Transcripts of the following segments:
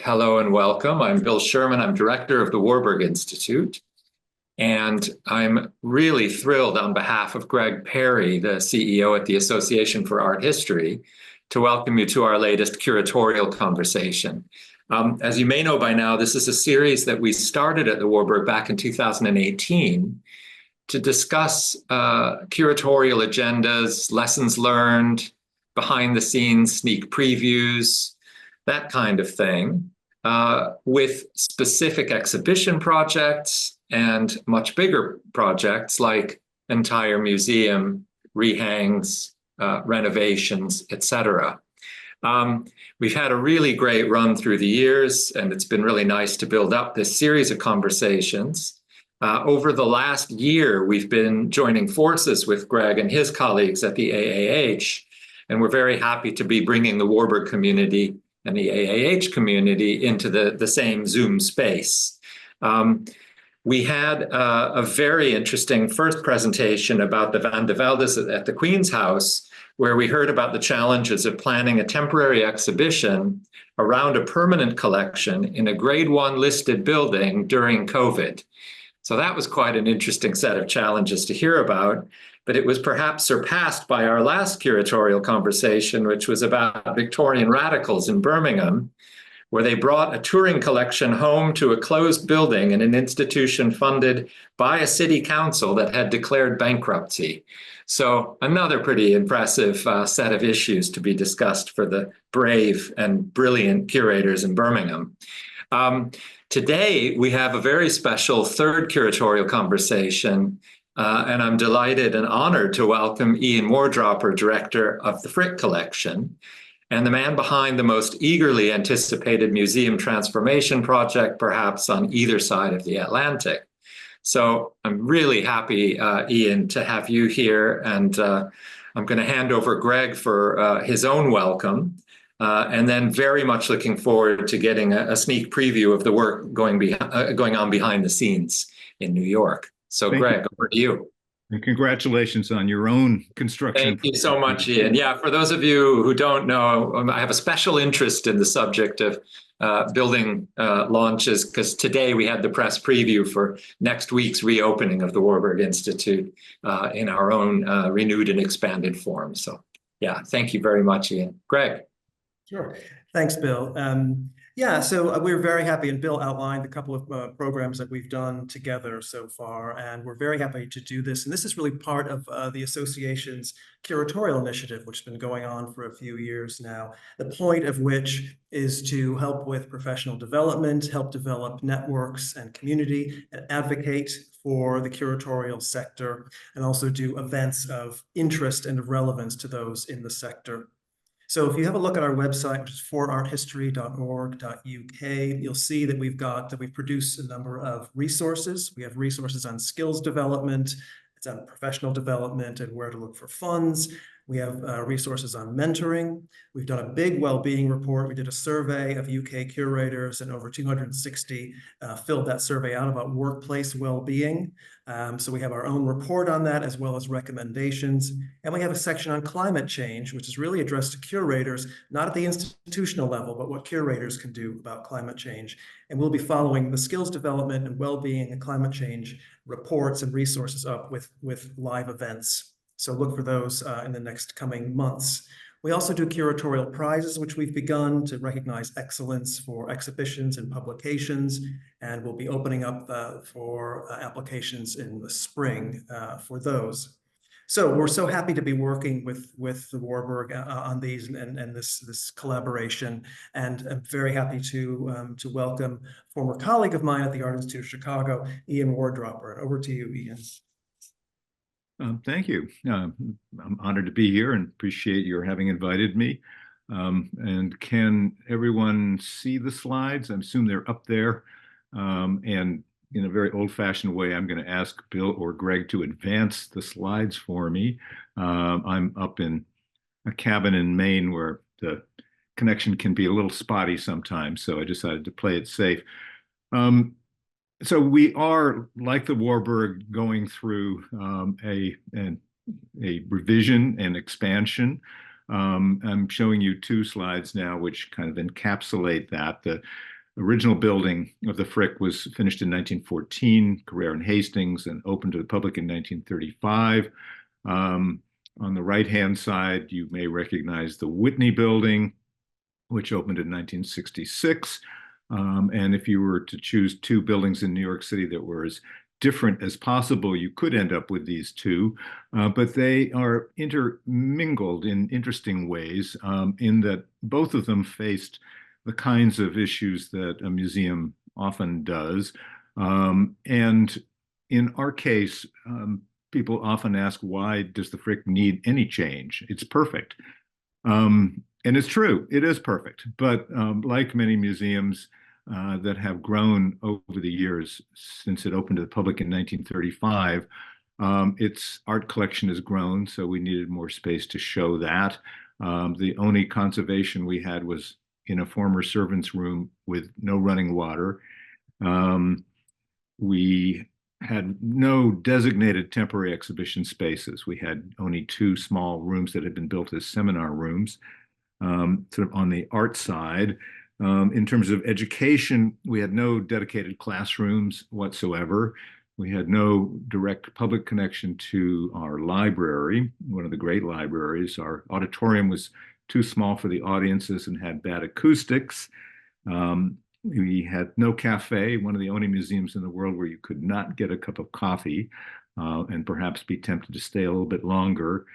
Hello and welcome. I'm Bill Sherman. I'm director of the Warburg Institute. And I'm really thrilled on behalf of Greg Perry, the CEO at the Association for Art History, to welcome you to our latest curatorial conversation. As you may know by now, this is a series that we started at the Warburg back in 2018 to discuss curatorial agendas, lessons learned, behind the scenes sneak previews, that kind of thing, with specific exhibition projects and much bigger projects like entire museum rehangs, renovations, etc. We've had a really great run through the years, and it's been really nice to build up this series of conversations. Over the last year, we've been joining forces with Greg and his colleagues at the AAH, and we're very happy to be bringing the Warburg community and the AAH community into the same Zoom space. We had a very interesting first presentation about the Van de Veldes at the Queen's House, where we heard about the challenges of planning a temporary exhibition around a permanent collection in a grade 1 listed building during COVID. So that was quite an interesting set of challenges to hear about, but it was perhaps surpassed by our last curatorial conversation, which was about Victorian radicals in Birmingham, where they brought a touring collection home to a closed building in an institution funded by a city council that had declared bankruptcy. So another pretty impressive set of issues to be discussed for the brave and brilliant curators in Birmingham. Today, we have a very special third curatorial conversation, and I'm delighted and honored to welcome Ian Wardropper, director of the Frick Collection, and the man behind the most eagerly anticipated museum transformation project, perhaps on either side of the Atlantic. So I'm really happy, Ian, to have you here, and I'm going to hand over Greg for his own welcome. And then very much looking forward to getting a sneak preview of the work going on behind the scenes in New York. So Greg, over to you. And congratulations on your own construction. Thank you so much, Ian. Yeah, for those of you who don't know, I have a special interest in the subject of building launches, because today we had the press preview for next week's reopening of the Warburg Institute in our own renewed and expanded form. So yeah, thank you very much, Ian. Greg. Sure. Thanks, Bill. So we're very happy, and Bill outlined a couple of programs that we've done together so far, and we're very happy to do this. And this is really part of the association's curatorial initiative, which has been going on for a few years now, the point of which is to help with professional development, help develop networks and community, and advocate for the curatorial sector, and also do events of interest and of relevance to those in the sector. So if you have a look at our website, which is forarthistory.org.uk, you'll see that we've produced a number of resources. We have resources on skills development, it's on professional development and where to look for funds. We have resources on mentoring. We've done a big well-being report. We did a survey of UK curators, and over 260 filled that survey out about workplace well-being. So we have our own report on that, as well as recommendations. And we have a section on climate change, which is really addressed to curators, not at the institutional level, but what curators can do about climate change. And we'll be following the skills development and well-being and climate change reports and resources up with live events. So look for those in the next coming months. We also do curatorial prizes, which we've begun to recognize excellence for exhibitions and publications, and we'll be opening up for applications in the spring for those. So we're so happy to be working with the Warburg on these and this collaboration, and I'm very happy to welcome a former colleague of mine at the Art Institute of Chicago, Ian Wardropper. Over to you, Ian. Thank you. I'm honored to be here and appreciate your having invited me. And can everyone see the slides? I assume they're up there. And in a very old-fashioned way, I'm going to ask Bill or Greg to advance the slides for me. I'm up in a cabin in Maine where the connection can be a little spotty sometimes, so I decided to play it safe. So we are, like the Warburg, going through a revision and expansion I'm showing you two slides now, which kind of encapsulate that. The original building of the Frick was finished in 1914, Carrere and Hastings, and opened to the public in 1935. On the right-hand side, you may recognize the Whitney Building, which opened in 1966. And if you were to choose two buildings in New York City that were as different as possible, you could end up with these two, but they are intermingled in interesting ways, in that both of them faced the kinds of issues that a museum often does. And in our case, people often ask, why does the Frick need any change? It's perfect. And it's true, it is perfect. But like many museums that have grown over the years since it opened to the public in 1935, its art collection has grown, so we needed more space to show that. The only conservation we had was in a former servant's room with no running water. We had no designated temporary exhibition spaces. We had only two small rooms that had been built as seminar rooms. Sort of on the art side. In terms of education, we had no dedicated classrooms whatsoever. We had no direct public connection to our library, one of the great libraries. Our auditorium was too small for the audiences and had bad acoustics. We had no cafe, one of the only museums in the world where you could not get a cup of coffee and perhaps be tempted to stay a little bit longer.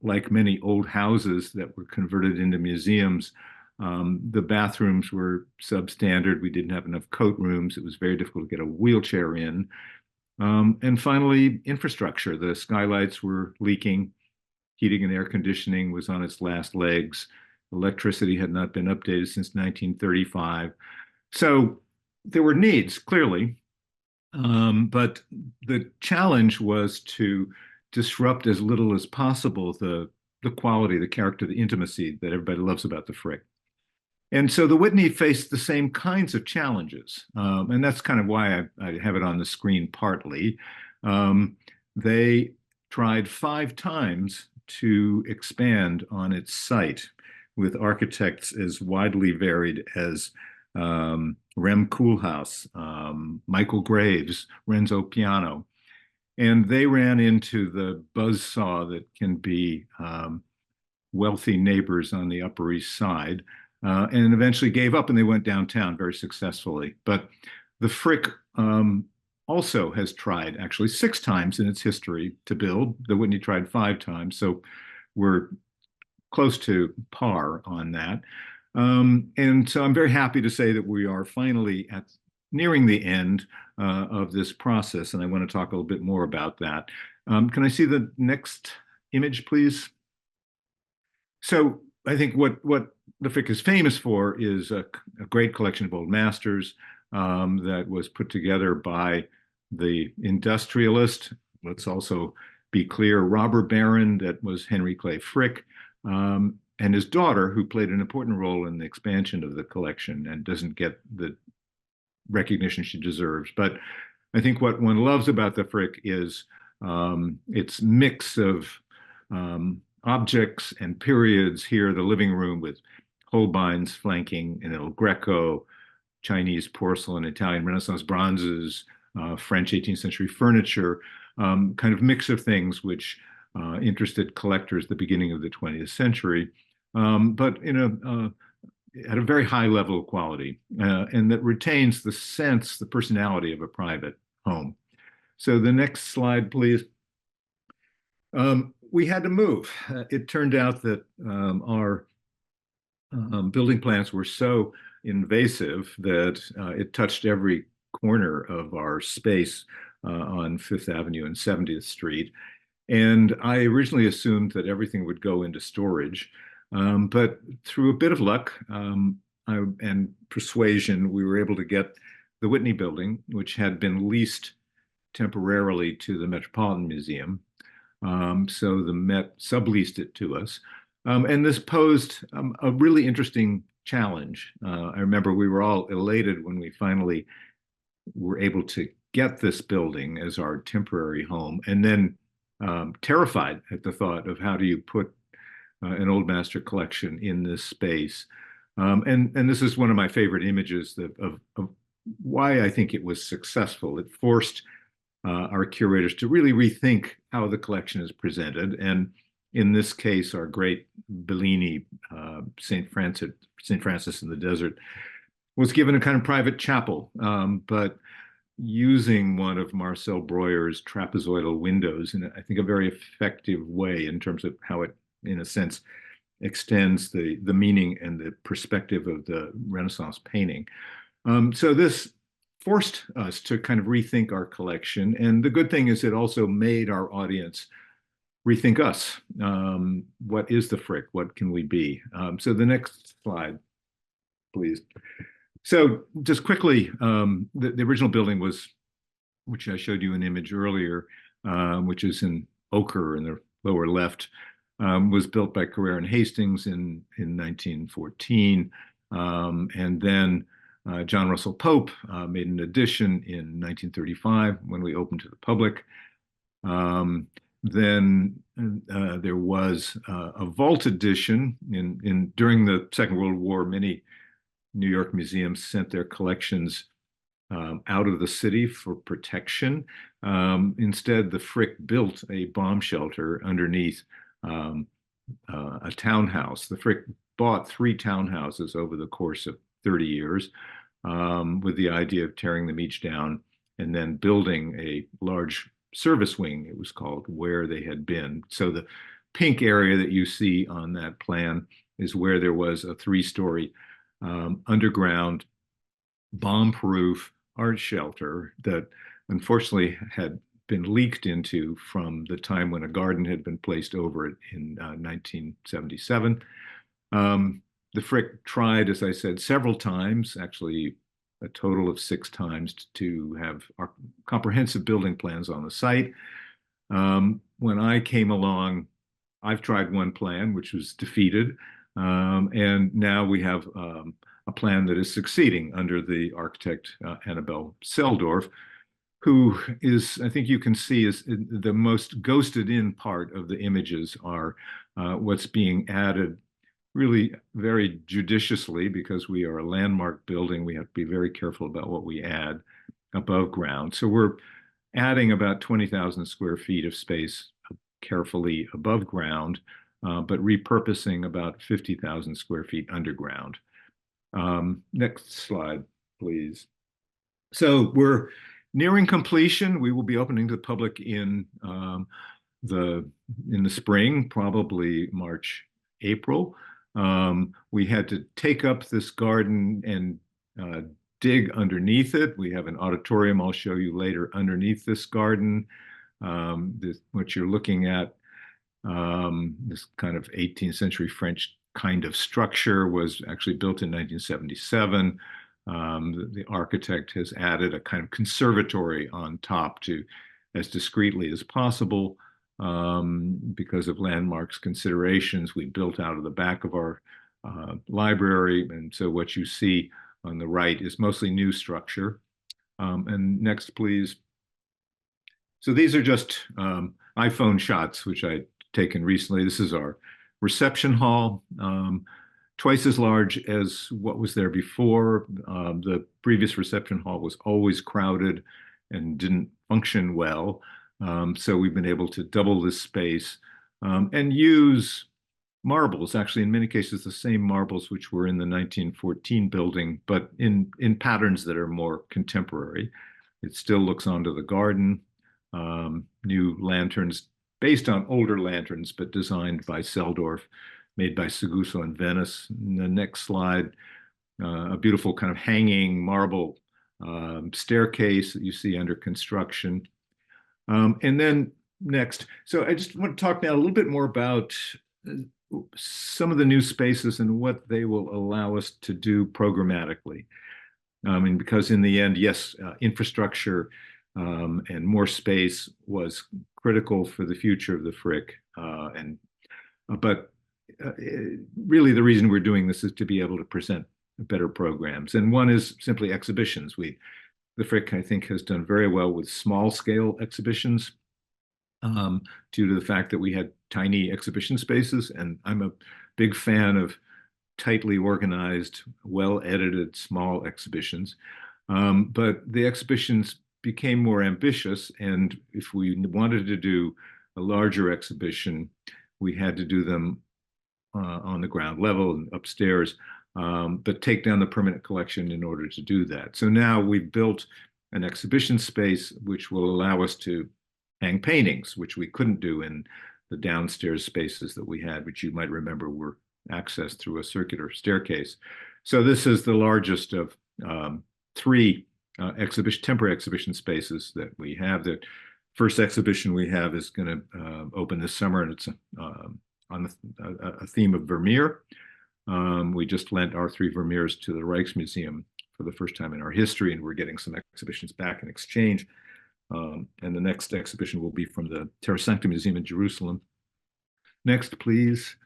Like many old houses that were converted into museums, the bathrooms were substandard. We didn't have enough coat rooms. It was very difficult to get a wheelchair in. And finally, infrastructure. The skylights were leaking. Heating and air conditioning was on its last legs. Electricity had not been updated since 1935. So there were needs, clearly. But the challenge was to disrupt as little as possible the quality, the character, the intimacy that everybody loves about the Frick. And so the Whitney faced the same kinds of challenges. And that's kind of why I have it on the screen partly. They tried 5 times to expand on its site with architects as widely varied as Rem Koolhaas, Michael Graves, Renzo Piano. And they ran into the buzzsaw that can be wealthy neighbors on the Upper East Side, and eventually gave up, and they went downtown very successfully. But the Frick also has tried actually 6 times in its history to build. The Whitney tried 5 times, so we're close to par on that. And so I'm very happy to say that we are finally nearing the end of this process, and I want to talk a little bit more about that. Can I see the next image, please? So I think what the Frick is famous for is a great collection of old masters that was put together by the industrialist. Let's also be clear, robber baron, that was Henry Clay Frick, and his daughter, who played an important role in the expansion of the collection and doesn't get the recognition she deserves. But I think what one loves about the Frick is its mix of objects and periods. Here, the living room with Holbein's flanking in El Greco, Chinese porcelain, Italian Renaissance bronzes, French 18th century furniture, kind of mix of things which interested collectors at the beginning of the 20th century, but at a very high level of quality, and that retains the sense, the personality of a private home. So the next slide, please. We had to move. It turned out that our building plans were so invasive that it touched every corner of our space on 5th Avenue and 70th Street. And I originally assumed that everything would go into storage. But through a bit of luck and persuasion, we were able to get the Whitney building, which had been leased temporarily to the Metropolitan Museum. So the Met subleased it to us. And this posed a really interesting challenge. I remember we were all elated when we finally were able to get this building as our temporary home, and then terrified at the thought of how do you put an old master collection in this space. And this is one of my favorite images of why I think it was successful. It forced our curators to really rethink how the collection is presented. And in this case, our great Bellini, St. Francis in the Desert, was given a kind of private chapel, but using one of Marcel Breuer's trapezoidal windows in, I think, a very effective way in terms of how it, in a sense, extends the meaning and the perspective of the Renaissance painting. So this forced us to kind of rethink our collection. And the good thing is it also made our audience rethink us. What is the Frick? What can we be? So the next slide, please. So just quickly, the original building was, which I showed you an image earlier, which is in ochre in the lower left, was built by Carrere and Hastings in 1914. And then John Russell Pope made an addition in 1935 when we opened to the public. Then there was a vault edition during the Second World War. Many New York museums sent their collections out of the city for protection. Instead, the Frick built a bomb shelter underneath a townhouse. The Frick bought 3 townhouses over the course of 30 years with the idea of tearing them each down and then building a large service wing, it was called, where they had been. So the pink area that you see on that plan is where there was a 3-story underground bomb-proof art shelter that unfortunately had been leaked into from the time when a garden had been placed over it in 1977. The Frick tried, as I said, several times, actually a total of 6 times, to have our comprehensive building plans on the site. When I came along, I've tried one plan, which was defeated. And now we have a plan that is succeeding under the architect Annabelle Seldorf, who is, I think you can see, is the most ghosted in part of the images are what's being added really very judiciously, because we are a landmark building. We have to be very careful about what we add above ground. So we're adding about 20,000 square feet of space carefully above ground, but repurposing about 50,000 square feet underground. Next slide, please. So we're nearing completion. We will be opening to the public in the spring, probably March, April. We had to take up this garden and dig underneath it. We have an auditorium I'll show you later underneath this garden. What you're looking at, this kind of 18th century French kind of structure, was actually built in 1977. The architect has added a kind of conservatory on top to, as discreetly as possible, because of landmarks considerations. We built out of the back of our library, and so what you see on the right is mostly new structure. And next, please. So these are just iPhone shots, which I'd taken recently. This is our reception hall, twice as large as what was there before. The previous reception hall was always crowded and didn't function well. So we've been able to double this space and use marbles, actually in many cases the same marbles which were in the 1914 building, but in patterns that are more contemporary. It still looks onto the garden. New lanterns based on older lanterns, but designed by Seldorf, made by Seguso in Venice. In the next slide, a beautiful kind of hanging marble staircase that you see under construction. And then next, so I just want to talk now a little bit more about some of the new spaces and what they will allow us to do programmatically. And because in the end, yes, infrastructure and more space was critical for the future of the Frick. But really the reason we're doing this is to be able to present better programs. And one is simply exhibitions. The Frick, I think, has done very well with small scale exhibitions. due to the fact that we had tiny exhibition spaces. And I'm a big fan of tightly organized, well-edited, small exhibitions. But the exhibitions became more ambitious, and if we wanted to do a larger exhibition, we had to do them on the ground level and upstairs, but take down the permanent collection in order to do that. So now we've built an exhibition space which will allow us to hang paintings, which we couldn't do in the downstairs spaces that we had, which you might remember were accessed through a circular staircase. So this is the largest of three temporary exhibition spaces that we have. The first exhibition we have is going to open this summer, and it's on a theme of Vermeer. We just lent our 3 Vermeers to the Rijksmuseum for the first time in our history, and we're getting some exhibitions back in exchange. And the next exhibition will be from the Terra Sancta Museum in Jerusalem. Next, please.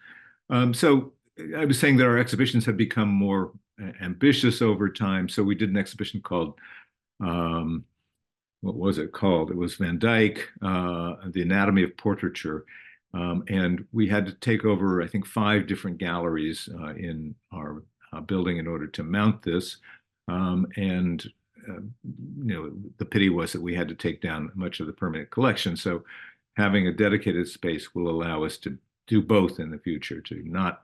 So I was saying that our exhibitions have become more ambitious over time. So we did an exhibition called, what was it called? It was Van Dyck, The Anatomy of Portraiture. And we had to take over, I think, 5 different galleries in our building in order to mount this. The pity was that we had to take down much of the permanent collection. So having a dedicated space will allow us to do both in the future, to not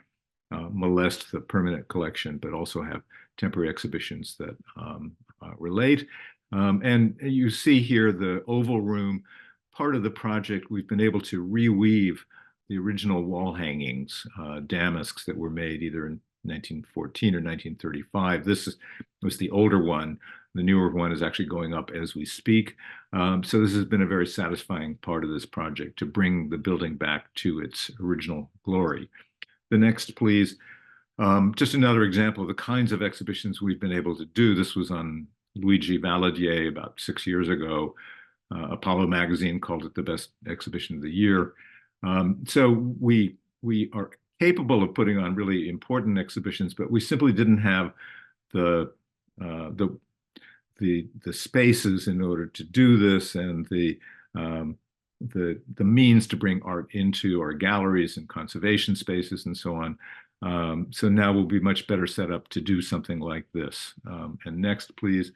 molest the permanent collection, but also have temporary exhibitions that relate. And you see here the oval room. Part of the project, we've been able to reweave the original wall hangings, damasks that were made either in 1914 or 1935. This was the older one. The newer one is actually going up as we speak. So this has been a very satisfying part of this project to bring the building back to its original glory. The next, please. Just another example of the kinds of exhibitions we've been able to do. This was on Luigi Valadier about 6 years ago. Apollo magazine called it the best exhibition of the year. So we are capable of putting on really important exhibitions, but we simply didn't have the spaces in order to do this, and the means to bring art into our galleries and conservation spaces and so on. So now we'll be much better set up to do something like this. And next, please.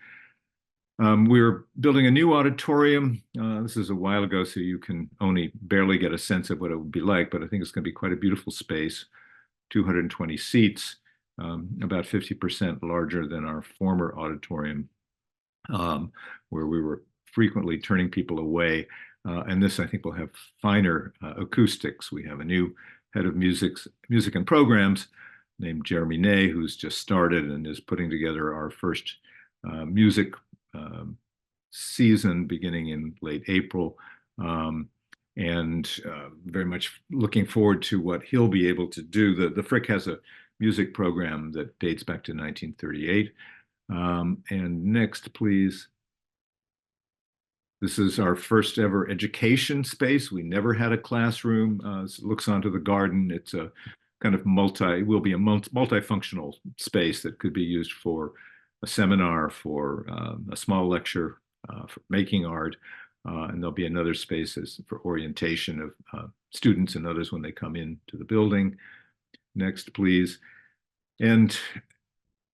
We're building a new auditorium. This is a while ago, so you can only barely get a sense of what it would be like, but I think it's going to be quite a beautiful space, 220 seats, about 50% larger than our former auditorium, where we were frequently turning people away. And this, I think, will have finer acoustics. We have a new head of music and programs named Jeremy Ney, who's just started and is putting together our first music season beginning in late April, and very much looking forward to what he'll be able to do. The Frick has a music program that dates back to 1938. And next, please. This is our first ever education space. We never had a classroom. It looks onto the garden. It's a kind of multifunctional space that could be used for a seminar, for a small lecture, for making art, and there'll be another space for orientation of students and others when they come into the building. Next, please. And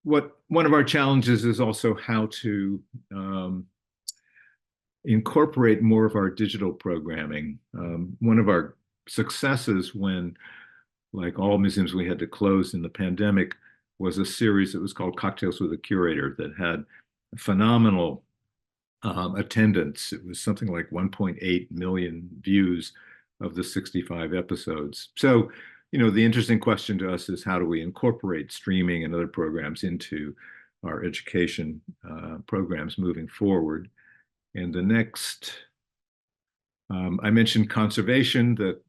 one of our challenges is also how to incorporate more of our digital programming. One of our successes when, like all museums, we had to close in the pandemic was a series that was called Cocktails with a Curator that had phenomenal attendance. It was something like 1.8 million views of the 65 episodes. So, the interesting question to us is how do we incorporate streaming and other programs into our education programs moving forward? And the next, I mentioned conservation, that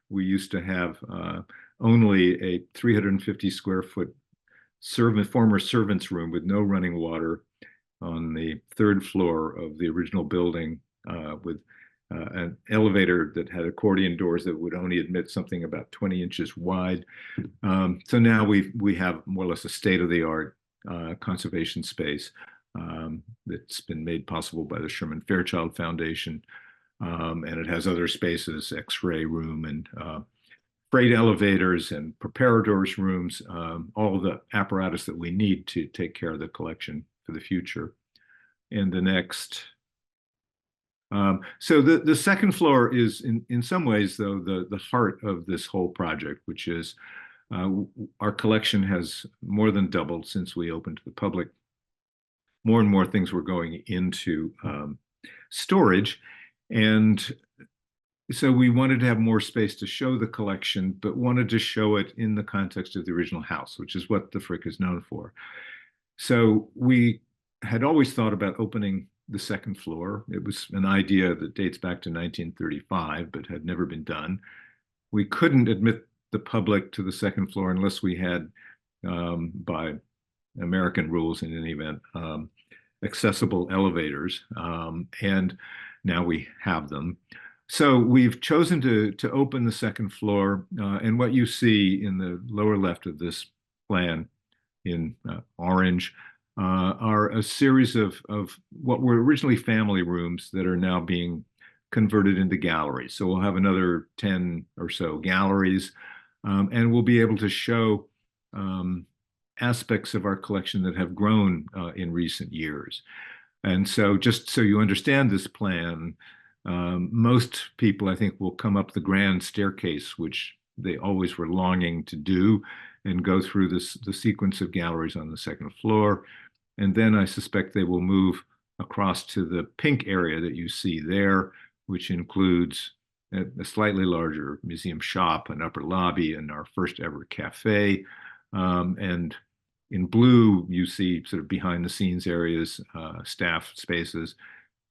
we used to have only a 350 square foot former servants' room with no running water on the 3rd floor of the original building, with an elevator that had accordion doors that would only admit something about 20 inches wide. So now we have more or less a state-of-the-art conservation space that's been made possible by the Sherman Fairchild Foundation. And it has other spaces, X-ray room and freight elevators and preparators rooms, all of the apparatus that we need to take care of the collection for the future. And the next, so the second floor is in some ways, though, the heart of this whole project, which is our collection has more than doubled since we opened to the public. More and more things were going into storage. And so we wanted to have more space to show the collection, but wanted to show it in the context of the original house, which is what the Frick is known for. So we had always thought about opening the second floor. It was an idea that dates back to 1935, but had never been done. We couldn't admit the public to the second floor unless we had, by American rules in any event, accessible elevators. And now we have them. So we've chosen to open the second floor. And what you see in the lower left of this plan in orange are a series of what were originally family rooms that are now being converted into galleries. So we'll have another 10 or so galleries, and we'll be able to show aspects of our collection that have grown in recent years. And so just so you understand this plan, most people, I think, will come up the grand staircase, which they always were longing to do, and go through the sequence of galleries on the second floor. And then I suspect they will move across to the pink area that you see there, which includes a slightly larger museum shop, an upper lobby, and our first ever cafe. And in blue, you see sort of behind the scenes areas, staff spaces.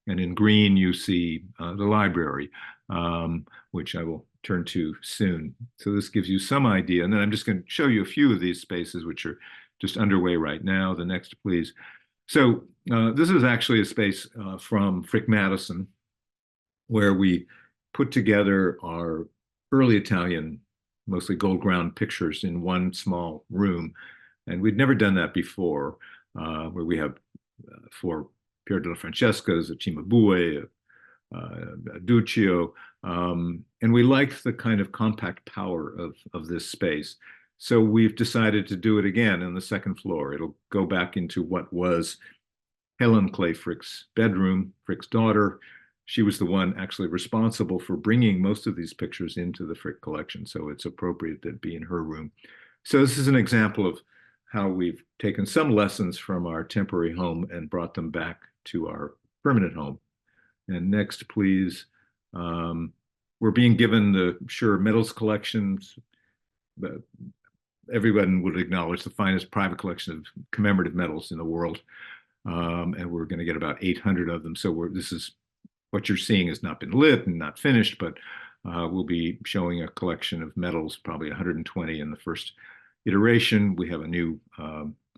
And in green, you see the library, which I will turn to soon. So this gives you some idea. And then I'm just going to show you a few of these spaces, which are just underway right now. The next, please. So this is actually a space from Frick Madison, where we put together our early Italian, mostly gold ground pictures in one small room. And we'd never done that before, where we have 4 Pier della Francescas, a Cimabue, a Duccio, and we liked the kind of compact power of this space. So we've decided to do it again on the second floor. It'll go back into what was Helen Clay Frick's bedroom, Frick's daughter. She was the one actually responsible for bringing most of these pictures into the Frick collection, so it's appropriate that it be in her room. So this is an example of how we've taken some lessons from our temporary home and brought them back to our permanent home. And next, please. We're being given the Sure Medals collections. Everyone would acknowledge the finest private collection of commemorative medals in the world. And we're going to get about 800 of them. So this is what you're seeing has not been lit and not finished, but we'll be showing a collection of medals, probably 120 in the first iteration. We have a new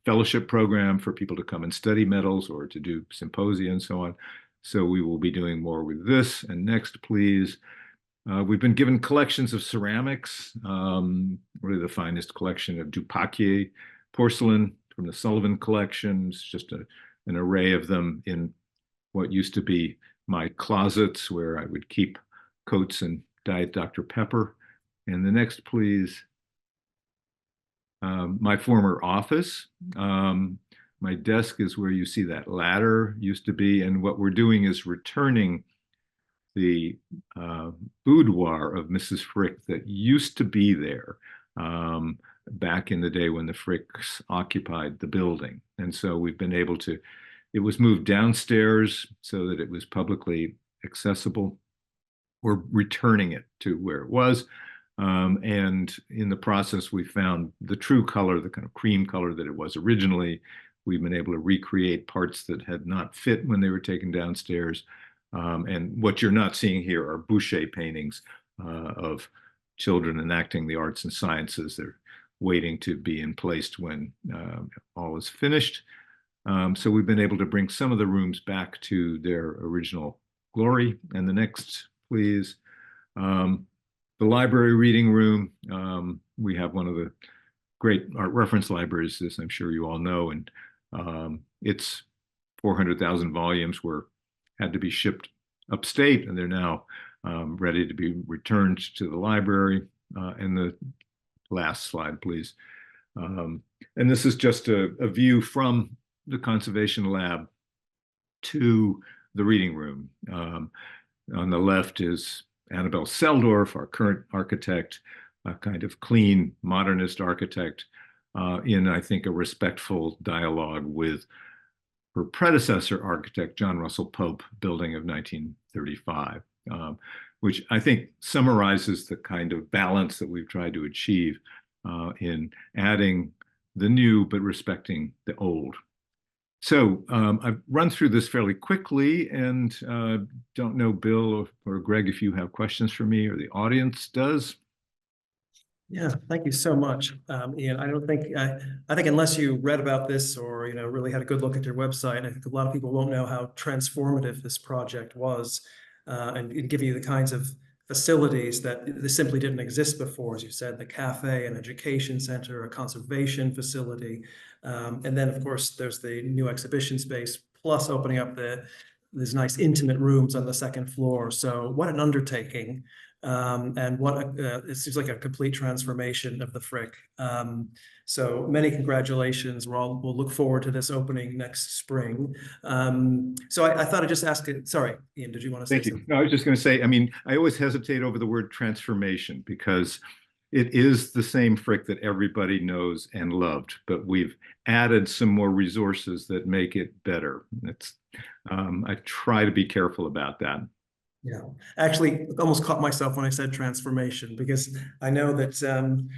fellowship program for people to come and study medals or to do symposia and so on. So we will be doing more with this. And next, please. We've been given collections of ceramics, really the finest collection of Dupaquier porcelain from the Sullivan collection. It's just an array of them in what used to be my closets where I would keep coats and Diet Dr. Pepper. And the next, please. My former office. My desk is where you see that ladder used to be. And what we're doing is returning the boudoir of Mrs. Frick that used to be there back in the day when the Fricks occupied the building. And so we've been able to, it was moved downstairs so that it was publicly accessible. We're returning it to where it was. And in the process, we found the true color, the kind of cream color that it was originally. We've been able to recreate parts that had not fit when they were taken downstairs. And what you're not seeing here are Boucher paintings of children enacting the arts and sciences. They're waiting to be in place when all is finished. So we've been able to bring some of the rooms back to their original glory. And the next, please. The library reading room. We have one of the great art reference libraries, as I'm sure you all know, and it's 400,000 volumes had to be shipped upstate, and they're now ready to be returned to the library. And the last slide, please. And this is just a view from the conservation lab to the reading room. On the left is Annabelle Seldorf, our current architect, a kind of clean modernist architect, in, I think, a respectful dialogue with her predecessor architect, John Russell Pope, building of 1935, which I think summarizes the kind of balance that we've tried to achieve in adding the new but respecting the old. So I've run through this fairly quickly, and don't know, Bill or Greg, if you have questions for me or the audience does. Yeah, thank you so much, Ian. I think unless you read about this or really had a good look at your website, I think a lot of people won't know how transformative this project was, and give you the kinds of facilities that simply didn't exist before. As you said, the cafe, an education center, a conservation facility, and then of course there's the new exhibition space, plus opening up these nice intimate rooms on the second floor. So what an undertaking. And it seems like a complete transformation of the Frick. So many congratulations. We'll look forward to this opening next spring. So I thought I'd just ask it. Sorry, Ian, did you want to say something? No, I was just going to say, I mean, I always hesitate over the word transformation because it is the same Frick that everybody knows and loved, but we've added some more resources that make it better. I try to be careful about that. Yeah, actually, almost caught myself when I said transformation, because I know that.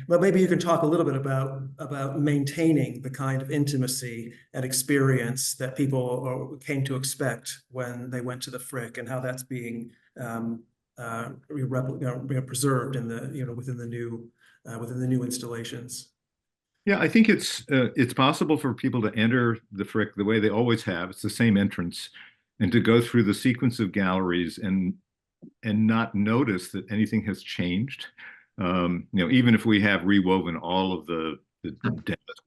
But maybe you can talk a little bit about maintaining the kind of intimacy and experience that people came to expect when they went to the Frick, and how that's being preserved in the within the new installations. Yeah, I think it's possible for people to enter the Frick the way they always have. It's the same entrance, and to go through the sequence of galleries and not notice that anything has changed. Even if we have rewoven all of the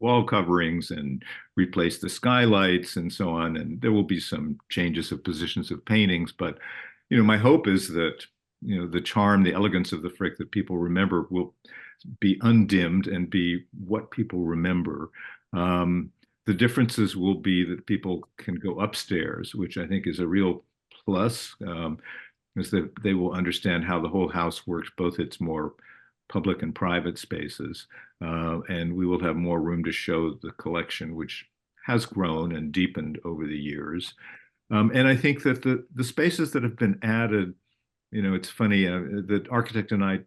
wall coverings and replaced the skylights and so on, and there will be some changes of positions of paintings, but my hope is that the charm, the elegance of the Frick that people remember will be undimmed and be what people remember. The differences will be that people can go upstairs, which I think is a real plus, is that they will understand how the whole house works, both its more public and private spaces. And we will have more room to show the collection, which has grown and deepened over the years. And I think that the spaces that have been added, it's funny, the architect and I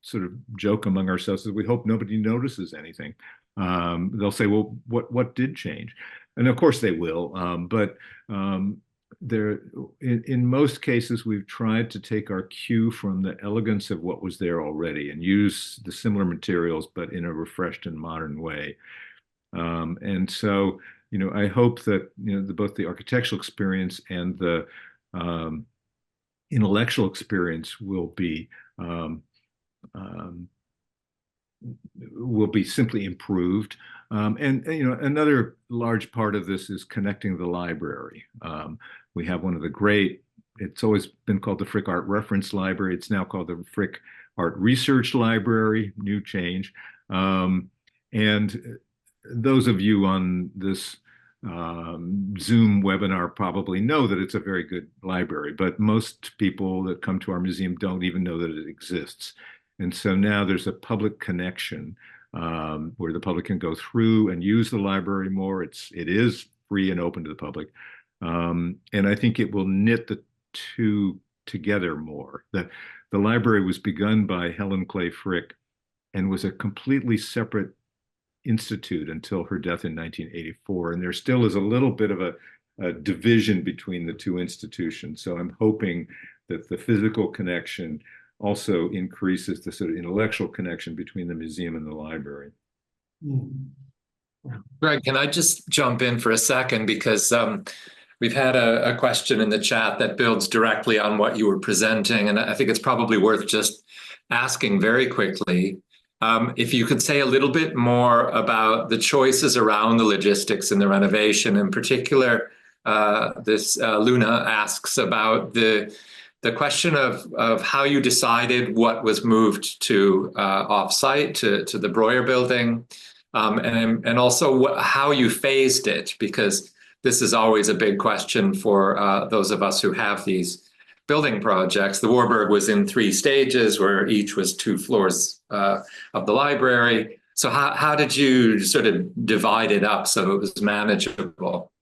sort of joke among ourselves that we hope nobody notices anything. They'll say, well, what did change? And of course they will, but in most cases, we've tried to take our cue from the elegance of what was there already and use the similar materials, but in a refreshed and modern way. And so, I hope that both the architectural experience and the intellectual experience will be simply improved. And another large part of this is connecting the library. We have one of the great, it's always been called the Frick Art Reference Library. It's now called the Frick Art Research Library, new change. And those of you on this Zoom webinar probably know that it's a very good library, but most people that come to our museum don't even know that it exists. And so now there's a public connection where the public can go through and use the library more. It is free and open to the public. And I think it will knit the two together more. The library was begun by Helen Clay Frick and was a completely separate institute until her death in 1984. And there still is a little bit of a division between the two institutions. So I'm hoping that the physical connection also increases the sort of intellectual connection between the museum and the library. Greg, can I just jump in for a second? Because we've had a question in the chat that builds directly on what you were presenting. And I think it's probably worth just asking very quickly. If you could say a little bit more about the choices around the logistics and the renovation. In particular, Luna asks about the the question of how you decided what was moved to off-site to the Breuer building, and also how you phased it, because this is always a big question for those of us who have these building projects. The Warburg was in 3 stages, where each was 2 floors of the library. So how did you sort of divide it up so it was manageable?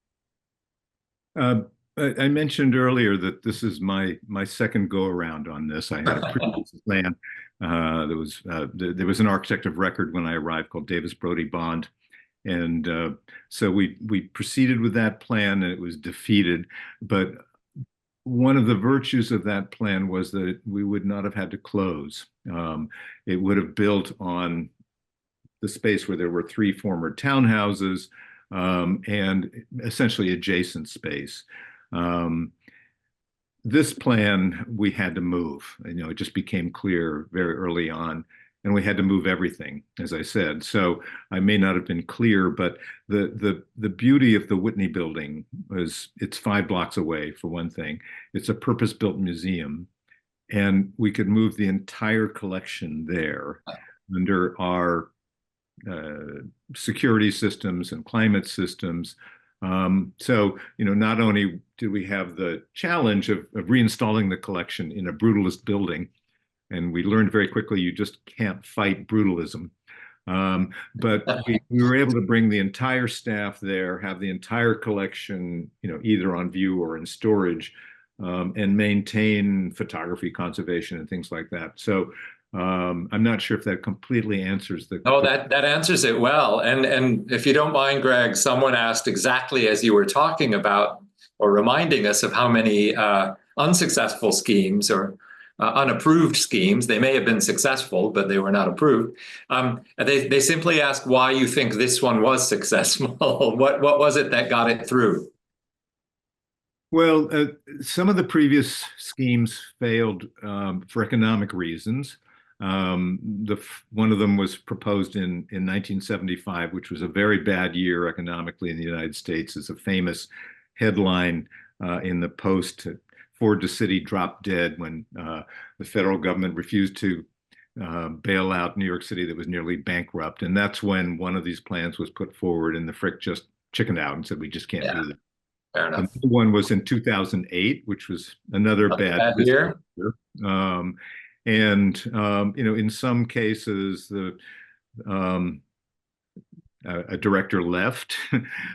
I mentioned earlier that this is my second go around on this. I had a previous plan. There was an architect of record when I arrived called Davis Brody Bond, and so we proceeded with that plan, and it was defeated. But one of the virtues of that plan was that we would not have had to close. It would have built on the space where there were 3 former townhouses, and essentially adjacent space. This plan we had to move. It just became clear very early on, and we had to move everything, as I said. So I may not have been clear, but the beauty of the Whitney building was it's 5 blocks away, for one thing. It's a purpose-built museum, and we could move the entire collection there under our security systems and climate systems. So, not only do we have the challenge of reinstalling the collection in a brutalist building, and we learned very quickly you just can't fight brutalism, but we were able to bring the entire staff there, have the entire collection, either on view or in storage, and maintain photography conservation and things like that. So I'm not sure if that completely answers the. Oh, that answers it well. And if you don't mind, Greg, someone asked exactly as you were talking about, or reminding us of how many unsuccessful schemes or unapproved schemes. They may have been successful, but they were not approved. They simply asked why you think this one was successful. What was it that got it through? Well, some of the previous schemes failed for economic reasons. One of them was proposed in 1975, which was a very bad year economically in the United States. It's a famous headline in the Post. Ford to City dropped dead when the federal government refused to bail out New York City that was nearly bankrupt. And that's when one of these plans was put forward, and the Frick just chickened out and said, we just can't do that. Fair enough. Another one was in 2008, which was another bad year. In some cases, a director left.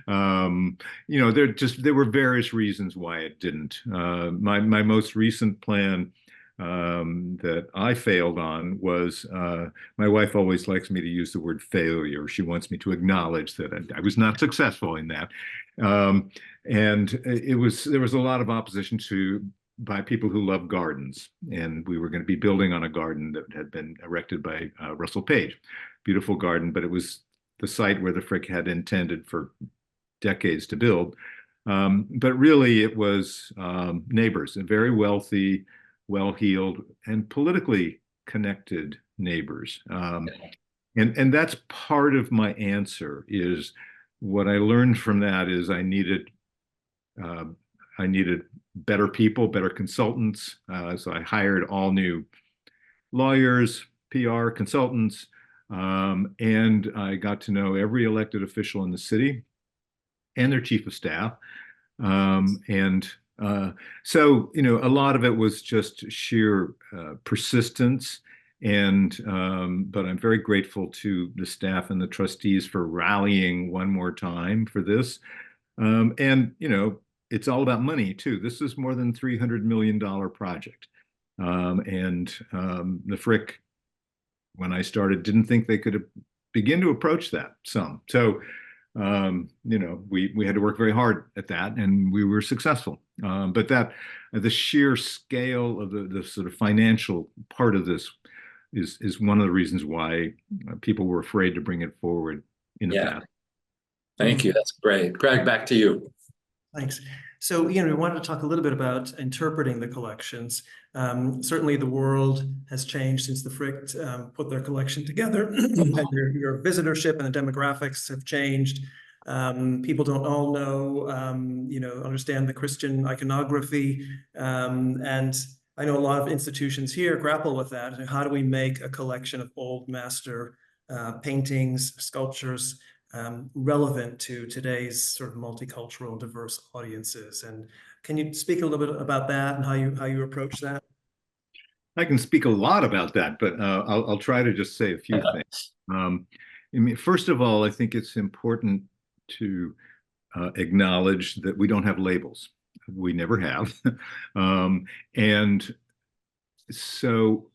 There were various reasons why it didn't. My most recent plan that I failed on was my wife always likes me to use the word failure. She wants me to acknowledge that I was not successful in that. And there was a lot of opposition by people who love gardens. And we were going to be building on a garden that had been erected by Russell Page. Beautiful garden, but it was the site where the Frick had intended for decades to build. But really it was neighbors, and very wealthy, well-heeled, and politically connected neighbors. And that's part of my answer. Is what I learned from that is I needed better people, better consultants. So I hired all new lawyers, PR consultants, and I got to know every elected official in the city and their chief of staff. So, a lot of it was just sheer persistence. But I'm very grateful to the staff and the trustees for rallying one more time for this. It's all about money too. This is more than $300 million project. The Frick, when I started, didn't think they could begin to approach that sum. So, we had to work very hard at that, and we were successful. But the sheer scale of the sort of financial part of this is one of the reasons why people were afraid to bring it forward in the past. Thank you. That's great. Greg, back to you. Thanks. So, we wanted to talk a little bit about interpreting the collections. Certainly the world has changed since the Frick put their collection together. Your visitorship and the demographics have changed. People don't all know, understand the Christian iconography. And I know a lot of institutions here grapple with that. And how do we make a collection of old master paintings, sculptures, relevant to today's sort of multicultural and diverse audiences? And can you speak a little bit about that and how you approach that? I can speak a lot about that, but I'll try to just say a few things. I mean, first of all, I think it's important to acknowledge that we don't have labels. We never have. And so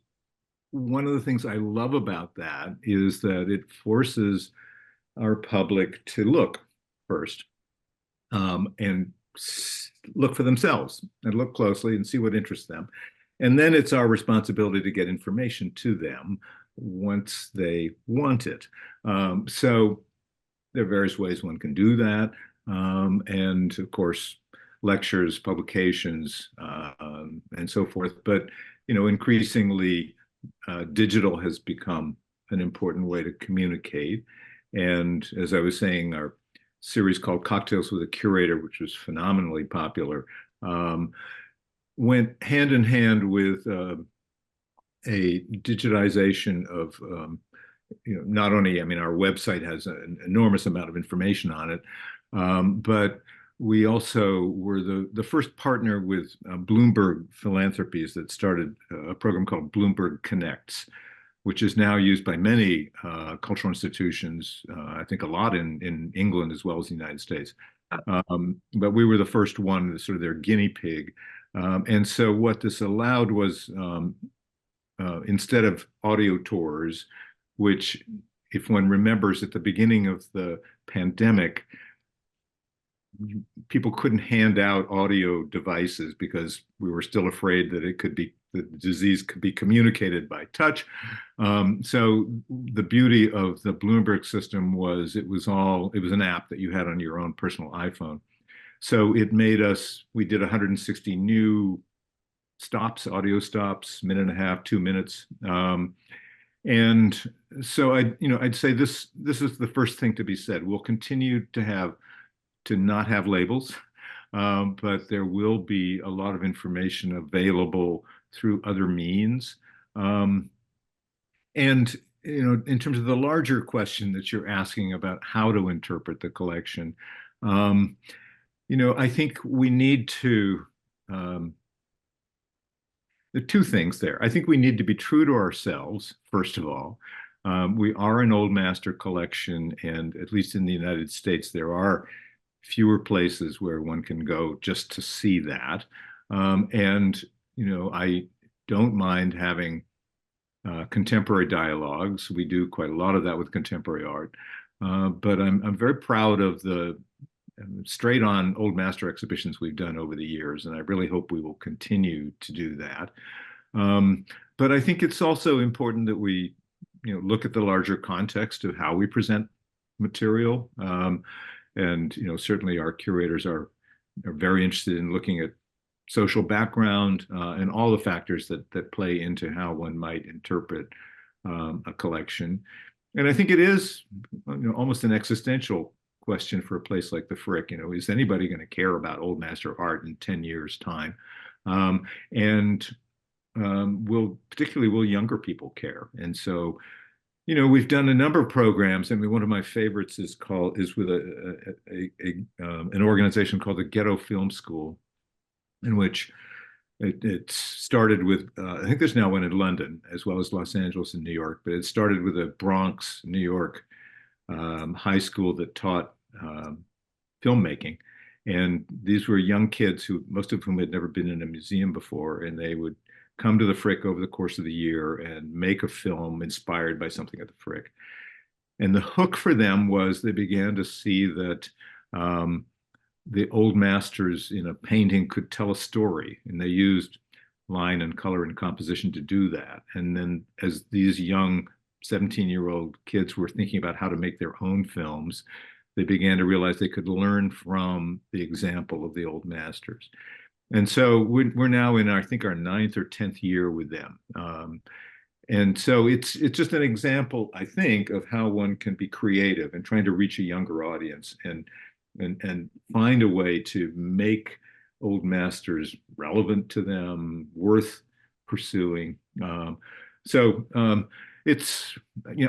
one of the things I love about that is that it forces our public to look first, and look for themselves and look closely and see what interests them. And then it's our responsibility to get information to them once they want it. So there are various ways one can do that. And of course, lectures, publications, and so forth. But, increasingly, digital has become an important way to communicate. And as I was saying, our series called Cocktails with a Curator, which was phenomenally popular, went hand in hand with a digitization of, not only, I mean, our website has an enormous amount of information on it, but we also were the first partner with Bloomberg Philanthropies that started a program called Bloomberg Connects, which is now used by many cultural institutions, I think a lot in England as well as the United States. But we were the first one, sort of their guinea pig. And so what this allowed was, instead of audio tours, which, if one remembers, at the beginning of the pandemic, people couldn't hand out audio devices because we were still afraid that the disease could be communicated by touch. So the beauty of the Bloomberg system was it was an app that you had on your own personal iPhone. So it made we did 160 new stops, audio stops, minute and a half, 2 minutes. And so I'd say this is the first thing to be said. We'll continue to not have labels, but there will be a lot of information available through other means. And in terms of the larger question that you're asking about how to interpret the collection, I think we need to. There are two things there. I think we need to be true to ourselves, first of all. We are an old master collection, and at least in the United States, there are fewer places where one can go just to see that. And I don't mind having contemporary dialogues. We do quite a lot of that with contemporary art. But I'm very proud of the straight on old master exhibitions we've done over the years, and I really hope we will continue to do that. But I think it's also important that we look at the larger context of how we present material. And certainly our curators are very interested in looking at social background and all the factors that play into how one might interpret a collection. And I think it is almost an existential question for a place like the Frick. Is anybody going to care about old master art in 10 years' time? And will younger people care? And so we've done a number of programs. I mean, one of my favorites is with an organization called the Ghetto Film School, in which it started with, I think there's now one in London as well as Los Angeles and New York, but it started with a Bronx, New York high school that taught filmmaking. And these were young kids most of whom had never been in a museum before, and they would come to the Frick over the course of the year and make a film inspired by something at the Frick. And the hook for them was they began to see that the old masters in a painting could tell a story, and they used line and color and composition to do that. And then as these young 17-year-old kids were thinking about how to make their own films, they began to realize they could learn from the example of the old masters. And so we're now in, I think, our 9th or 10th year with them. And so it's just an example, I think, of how one can be creative and trying to reach a younger audience and find a way to make old masters relevant to them, worth pursuing. So it's,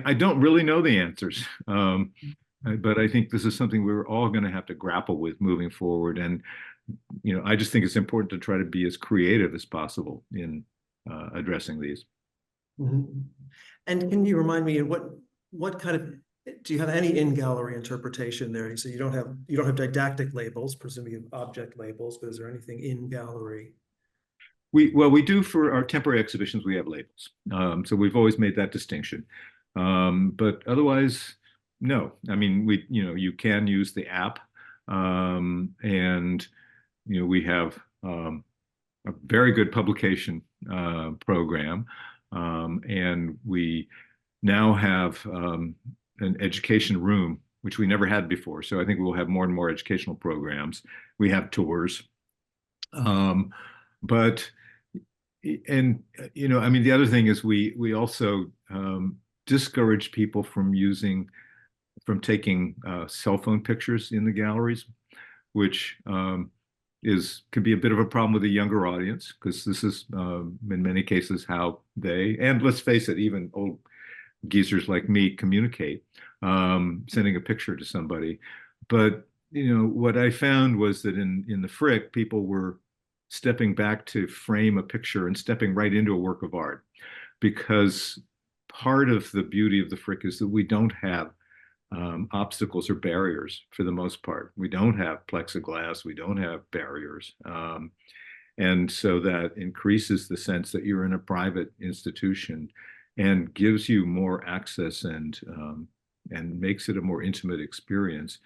I don't really know the answers, but I think this is something we're all going to have to grapple with moving forward. And, I just think it's important to try to be as creative as possible in addressing these. Mhm. And can you remind me what kind of, do you have any in-gallery interpretation there? So you don't have didactic labels, presumably you have object labels, but is there anything in gallery? We do for our temporary exhibitions, we have labels. So we've always made that distinction. But otherwise, no. I mean, you can use the app, and we have a very good publication program, and we now have an education room, which we never had before. So I think we'll have more and more educational programs. We have tours, but I mean, the other thing is we also discourage people from taking cell phone pictures in the galleries, which can be a bit of a problem with a younger audience, because this is in many cases how and let's face it, even old geezers like me communicate, sending a picture to somebody. But what I found was that in the Frick, people were stepping back to frame a picture and stepping right into a work of art, because part of the beauty of the Frick is that we don't have obstacles or barriers for the most part. We don't have plexiglass, we don't have barriers. And so that increases the sense that you're in a private institution and gives you more access and makes it a more intimate experience.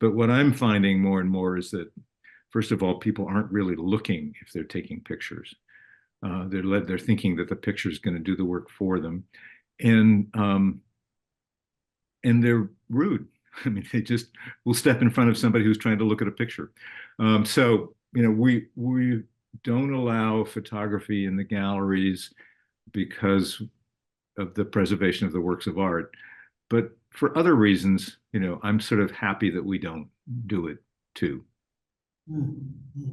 But what I'm finding more and more is that, first of all, people aren't really looking if they're taking pictures. They're thinking that the picture is going to do the work for them, and they're rude. I mean, they just will step in front of somebody who's trying to look at a picture. So we don't allow photography in the galleries because of the preservation of the works of art. But for other reasons, I'm sort of happy that we don't do it too. Mm-hmm.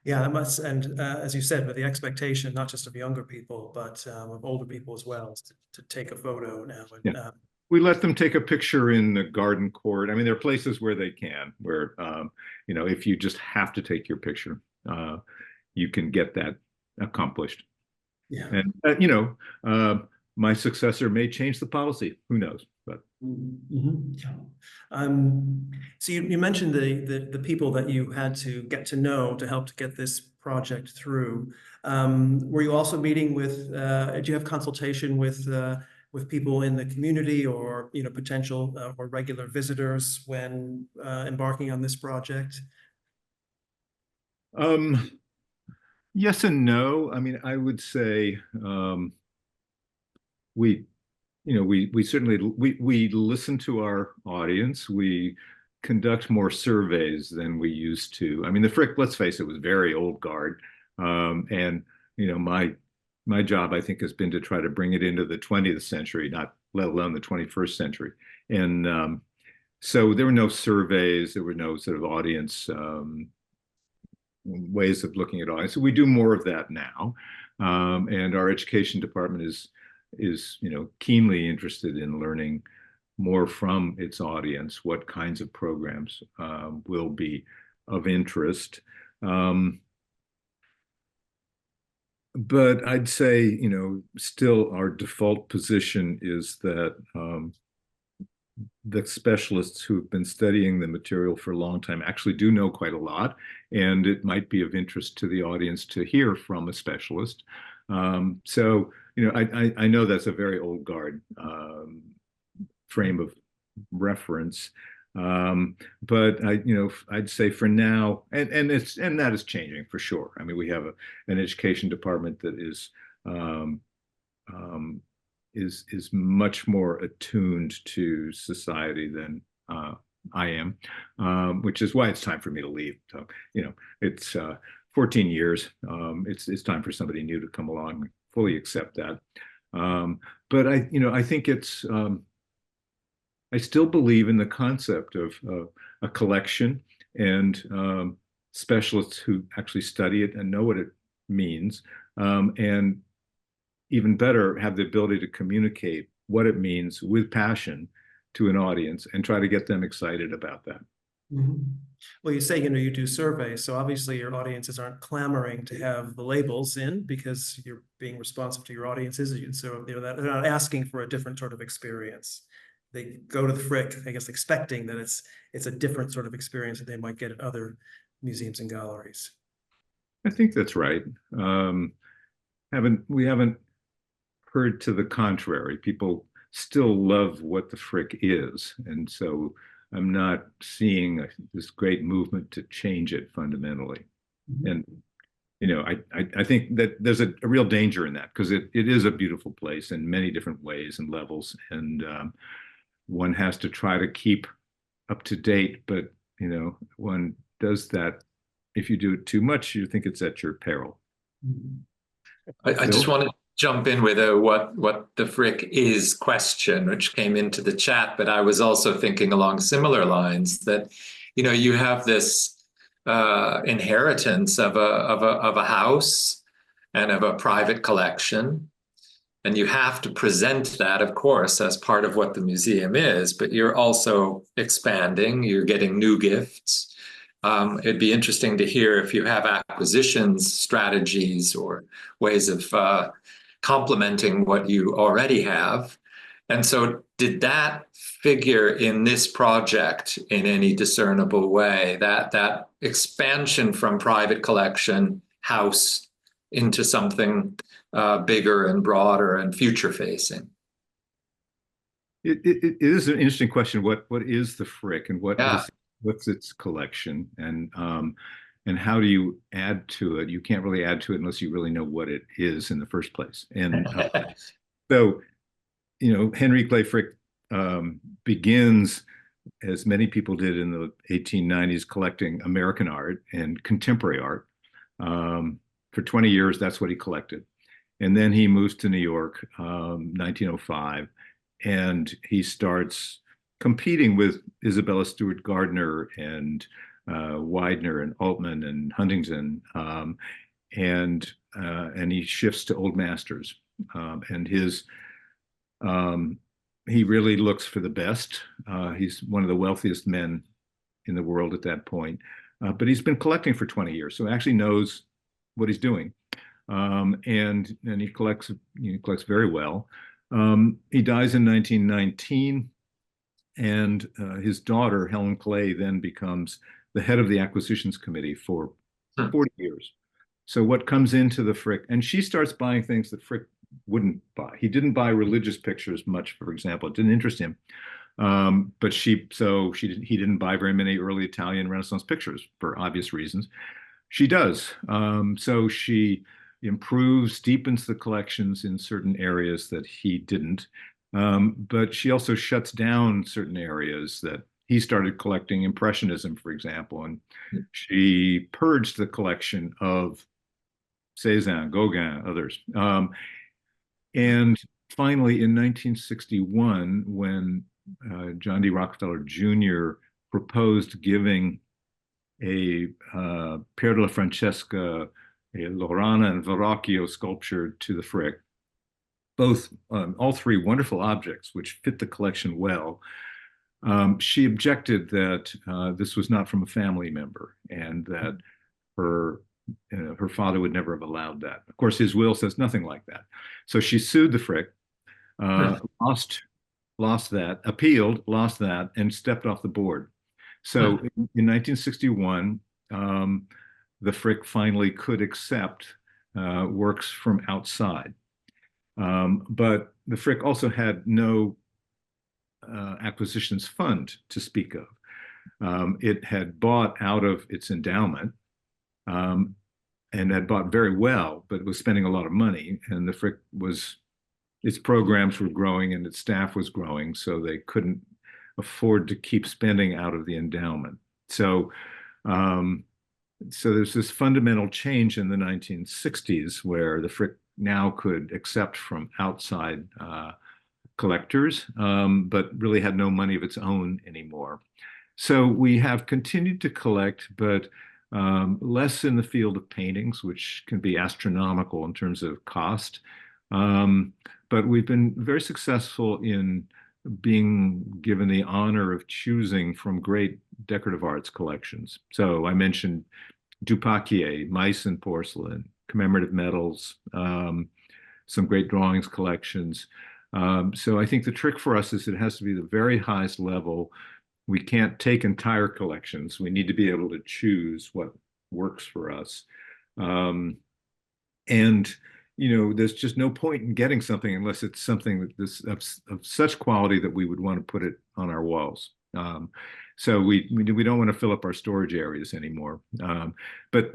Yeah, that must, and as you said, with the expectation not just of younger people, but of older people as well, to take a photo now. And, yeah. We let them take a picture in the garden court. I mean, there are places where they can, where if you just have to take your picture, you can get that accomplished. Yeah. And my successor may change the policy. Who knows? But mm-hmm. So you mentioned the people that you had to get to know to help to get this project through. Were you also meeting with? Did you have consultation with people in the community, or potential or regular visitors when embarking on this project? Yes and no. I mean, I would say we certainly we listen to our audience. We conduct more surveys than we used to. I mean, the Frick, let's face it, was very old guard, and my job, I think, has been to try to bring it into the 20th century, not let alone the 21st century. And so there were no surveys, there were no sort of audience ways of looking at audience. So we do more of that now, and our education department is keenly interested in learning more from its audience, what kinds of programs will be of interest. But I'd say, still our default position is that the specialists who've been studying the material for a long time actually do know quite a lot, and it might be of interest to the audience to hear from a specialist. So, I know that's a very old guard frame of reference, but I'd say for now, and that is changing for sure. I mean, we have an education department that is much more attuned to society than I am, which is why it's time for me to leave. So, it's 14 years. It's time for somebody new to come along and fully accept that. But I think it's, I still believe in the concept of a collection and specialists who actually study it and know what it means, and even better, have the ability to communicate what it means with passion to an audience and try to get them excited about that. Mhm. Well, you say, you do surveys, so obviously your audiences aren't clamoring to have the labels in because you're being responsive to your audiences. And so they're not asking for a different sort of experience. They go to the Frick, I guess, expecting that it's a different sort of experience that they might get at other museums and galleries. I think that's right. We haven't heard to the contrary. People still love what the Frick is, and so I'm not seeing this great movement to change it fundamentally. Mhm. And I think that there's a real danger in that because it is a beautiful place in many different ways and levels, and one has to try to keep up to date. But one does that. If you do it too much, you think it's at your peril. Mhm. I just want to jump in with a what the Frick is question, which came into the chat, but I was also thinking along similar lines that, you have this inheritance of a house and of a private collection. And you have to present that, of course, as part of what the museum is, but you're also expanding, you're getting new gifts. It'd be interesting to hear if you have acquisitions strategies or ways of complementing what you already have. And so did that figure in this project in any discernible way, that expansion from private collection house into something bigger and broader and future facing? It is an interesting question. What is the Frick and Yeah. what's its collection, and how do you add to it? You can't really add to it unless you really know what it is in the first place. And so, Henry Clay Frick begins, as many people did in the 1890s, collecting American art and contemporary art. For 20 years, that's what he collected. And then he moves to New York, 1905, and he starts competing with Isabella Stewart Gardner and Widener and Altman and Huntington, and he shifts to old masters, and he really looks for the best. He's one of the wealthiest men in the world at that point, but he's been collecting for 20 years, so he actually knows what he's doing. And he collects very well. He dies in 1919, and his daughter Helen Clay then becomes the head of the acquisitions committee for 40 years. So what comes into the Frick, and she starts buying things that Frick wouldn't buy. He didn't buy religious pictures much, for example. It didn't interest him. But he didn't buy very many early Italian Renaissance pictures for obvious reasons. She does. So she improves, deepens the collections in certain areas that he didn't. But she also shuts down certain areas that he started collecting, Impressionism, for example, and she purged the collection of Cézanne, Gauguin, others. And finally, in 1961, when John D. Rockefeller Jr. proposed giving a Pier della Francesca, a Lorana and Verrocchio sculpture to the Frick, all three wonderful objects which fit the collection well. She objected that this was not from a family member and that her father would never have allowed that. Of course, his will says nothing like that. So she sued the Frick, lost that, appealed, lost that, and stepped off the board. So in 1961, the Frick finally could accept works from outside. But the Frick also had no acquisitions fund to speak of. It had bought out of its endowment, and had bought very well, but was spending a lot of money. And the Frick its programs were growing and its staff was growing, so they couldn't afford to keep spending out of the endowment. So there's this fundamental change in the 1960s where the Frick now could accept from outside collectors, but really had no money of its own anymore. So we have continued to collect, but less in the field of paintings, which can be astronomical in terms of cost, But we've been very successful in being given the honor of choosing from great decorative arts collections. So I mentioned Dupaquier, Meissen porcelain, commemorative medals, some great drawings collections. So I think the trick for us is it has to be the very highest level. We can't take entire collections. We need to be able to choose what works for us. And there's just no point in getting something unless it's something that this of such quality that we would want to put it on our walls. So we don't want to fill up our storage areas anymore. But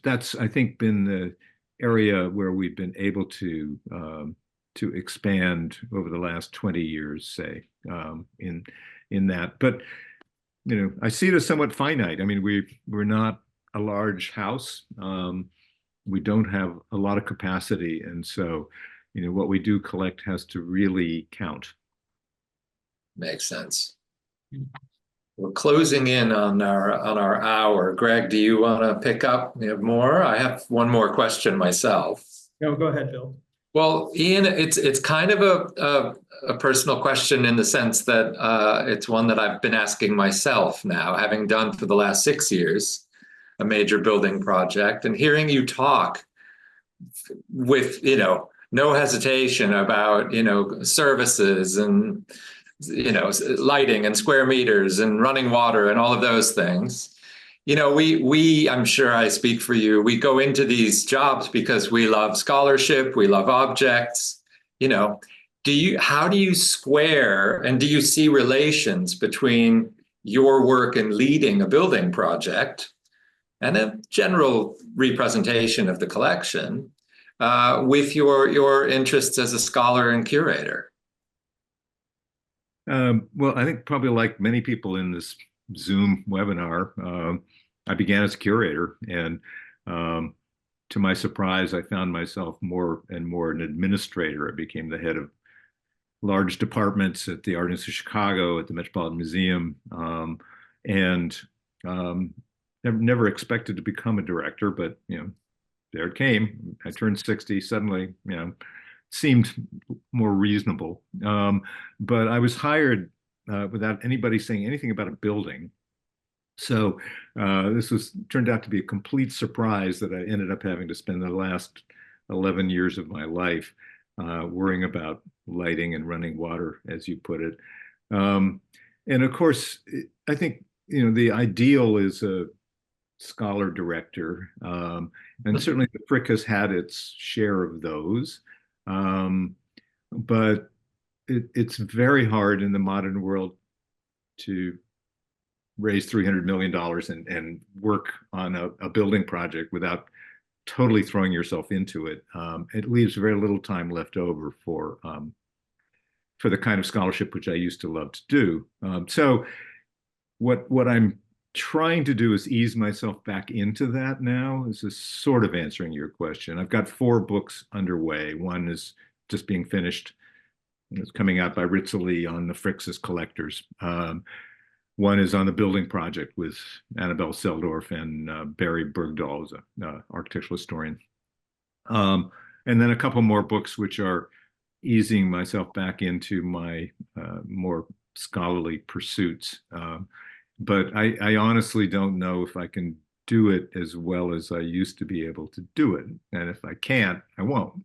that's I think been the area where we've been able to expand over the last 20 years, say, in that. But I see it as somewhat finite. I mean, we're not a large house. We don't have a lot of capacity, and so what we do collect has to really count. Makes sense. We're closing in on our hour. Greg, do you want to pick up more? I have one more question myself. No, go ahead, Bill. Well, Ian, it's kind of a personal question in the sense that it's one that I've been asking myself now, having done for the last 6 years a major building project, and hearing you talk with no hesitation about services and lighting and square meters and running water and all of those things. We I'm sure I speak for you, we go into these jobs because we love scholarship, we love objects. How do you square, and do you see relations between your work in leading a building project and a general representation of the collection with your interests as a scholar and curator? Well, I think probably like many people in this Zoom webinar, I began as a curator, and to my surprise, I found myself more and more an administrator. I became the head of large departments at the Art Institute of Chicago, at the Metropolitan Museum, and never expected to become a director, but there it came. I turned 60, suddenly, seemed more reasonable. But I was hired without anybody saying anything about a building. So this turned out to be a complete surprise that I ended up having to spend the last 11 years of my life worrying about lighting and running water, as you put it. And of course, I think, the ideal is a scholar director. And certainly the Frick has had its share of those. But it's very hard in the modern world to raise $300 million and work on a building project without totally throwing yourself into it. It leaves very little time left over for the kind of scholarship which I used to love to do. So what I'm trying to do is ease myself back into that now. This is sort of answering your question. I've got 4 books underway. One is just being finished. It's coming out by Ritzeli on the Fricks as collectors. One is on the building project with Annabelle Seldorf and Barry Bergdahl, who's an architectural historian. And then a couple more books which are easing myself back into my more scholarly pursuits. But I honestly don't know if I can do it as well as I used to be able to do it. And if I can't, I won't.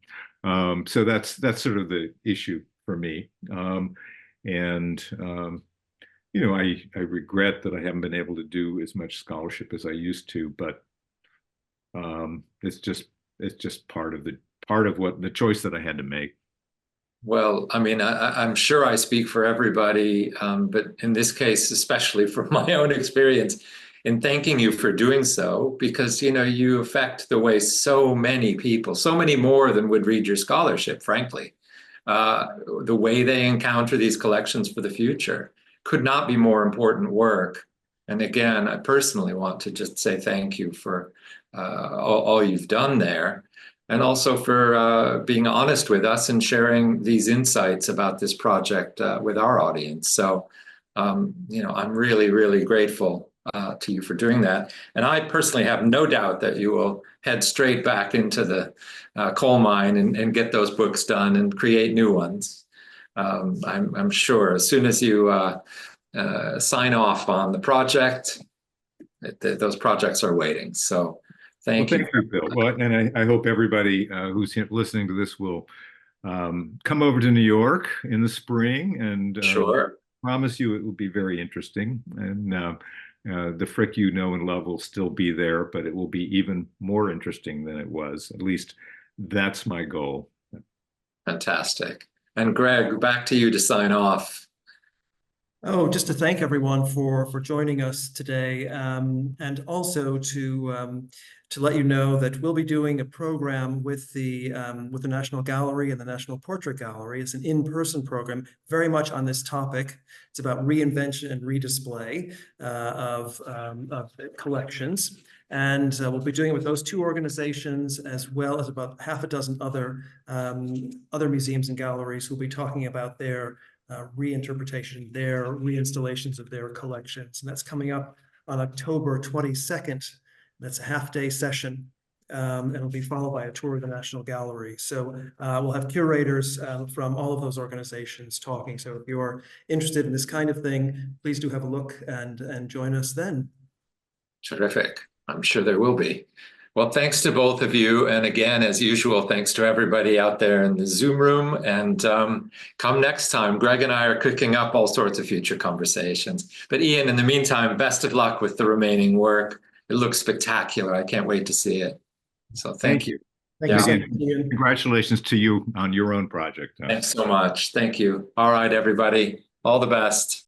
So that's sort of the issue for me. I regret that I haven't been able to do as much scholarship as I used to, but it's just part of what the choice that I had to make. Well, I mean, I'm sure I speak for everybody, but in this case, especially from my own experience, in thanking you for doing so, because, you affect the way so many people, so many more than would read your scholarship, frankly, the way they encounter these collections for the future could not be more important work. And again, I personally want to just say thank you for all you've done there. And also for being honest with us and sharing these insights about this project with our audience. So, I'm really, really grateful to you for doing that. And I personally have no doubt that you will head straight back into the coal mine and get those books done and create new ones. I'm sure as soon as you sign off on the project, those projects are waiting. So thank you. Thank you, Bill. Well, and I hope everybody who's listening to this will come over to New York in the spring, and Sure. promise you it will be very interesting. And the Frick you know and love will still be there, but it will be even more interesting than it was. At least that's my goal. Fantastic. And Greg, back to you to sign off. Oh, just to thank everyone for joining us today, and also to let you know that we'll be doing a program with the National Gallery and the National Portrait Gallery. It's an in-person program, very much on this topic. It's about reinvention and redisplay of collections, and we'll be doing it with those two organizations, as well as about half a dozen other museums and galleries who'll be talking about their reinterpretation, their reinstallations of their collections. And that's coming up on October 22nd. That's a half-day session. And it'll be followed by a tour of the National Gallery. So we'll have curators from all of those organizations talking. So if you're interested in this kind of thing, please do have a look and join us then. Terrific. I'm sure there will be. Well, thanks to both of you. And again, as usual, thanks to everybody out there in the Zoom room. And come next time. Greg and I are cooking up all sorts of future conversations. But Ian, in the meantime, best of luck with the remaining work. It looks spectacular. I can't wait to see it. So thank you. Thank you. Again, congratulations to you on your own project. Thanks so much. Thank you. All right, everybody. All the best.